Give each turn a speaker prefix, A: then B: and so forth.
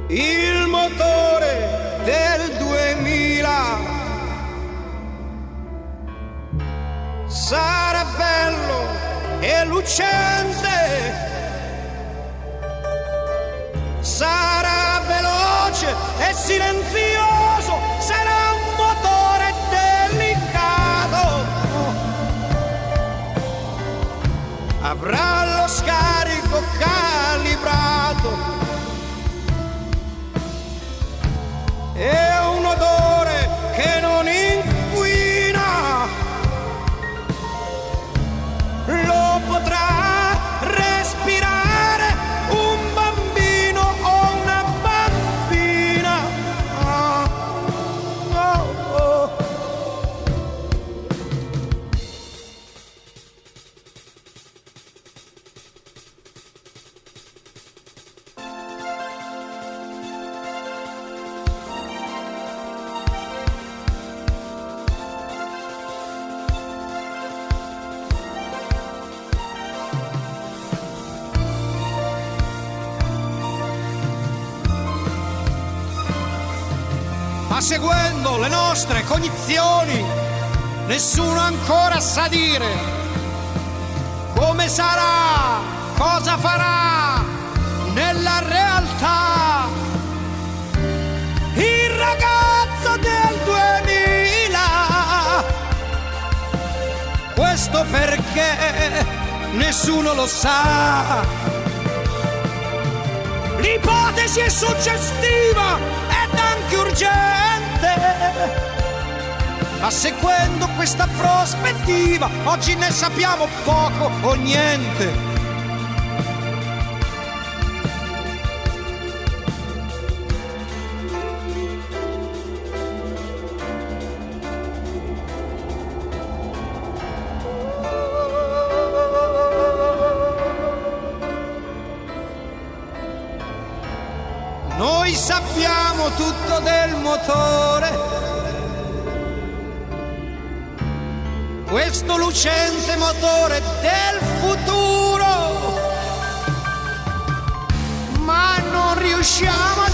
A: il motore del 2000 sarà bello e lucente, sarà veloce e silenzioso, sarà un motore delicato, avrà lo scarico calibrato e un odore che non inquina, lo potrà respirare un bambino o una bambina. Oh, oh, oh. Ma seguendo le nostre cognizioni, nessuno ancora sa dire come sarà, cosa farà nella realtà il ragazzo del 2000. Questo perché nessuno lo sa. L'ipotesi è suggestiva ed anche urgente, ma seguendo questa prospettiva oggi ne sappiamo poco o niente. Noi sappiamo tutto del motore, questo lucente motore del futuro, ma non riusciamo